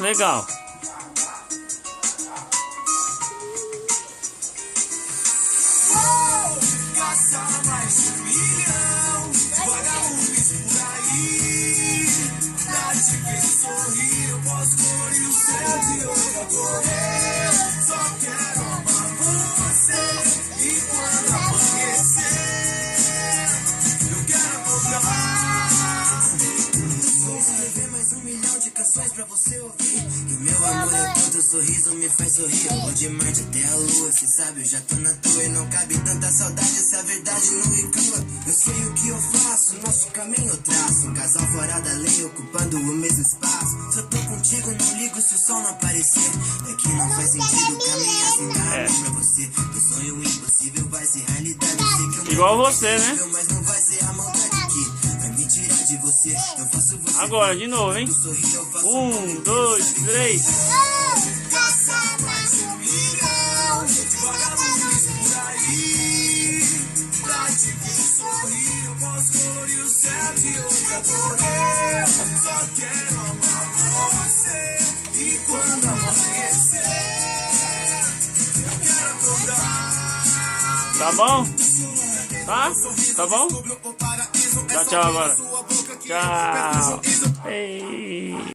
Legal. Caça mais de 1 milhão de vagalumes por aí. Pra te ver sorrir, eu posso colorir o céu de onde eu correr. Só quero amar você. E quando amanhecer, eu quero acordar. Vou escrever mais 1 milhão de canções pra você ouvir. E o meu amor é todo sorriso, me faz sorrir. Eu vou de Marte até a lua, cê sabe, eu já tô na tua. E não cabe tanta saudade, essa verdade nua e crua. Eu sei o que eu faço, nosso caminho eu traço. Um casal fora da lei, ocupando o mesmo espaço. Se eu tô contigo, não ligo se o sol não aparecer. É que não faz sentido caminhar sem dar amor pra você. O sonho impossível vai ser realidade. Eu sei que eu Igual você, né? mas não vai ser a maldade que vai me tirar de você. Eu faço você. Agora, de novo, hein? 1, 2, 3. Caça mais de 1 milhão de vagalumes por aí. Pra te ver sorrir, eu posso colorir o céu de onde eu correr. Só quero amar você. E quando amanhecer, eu quero acordar. Tá bom? Tá? Tá bom? Tchau, tchau agora. Tchau. Ei.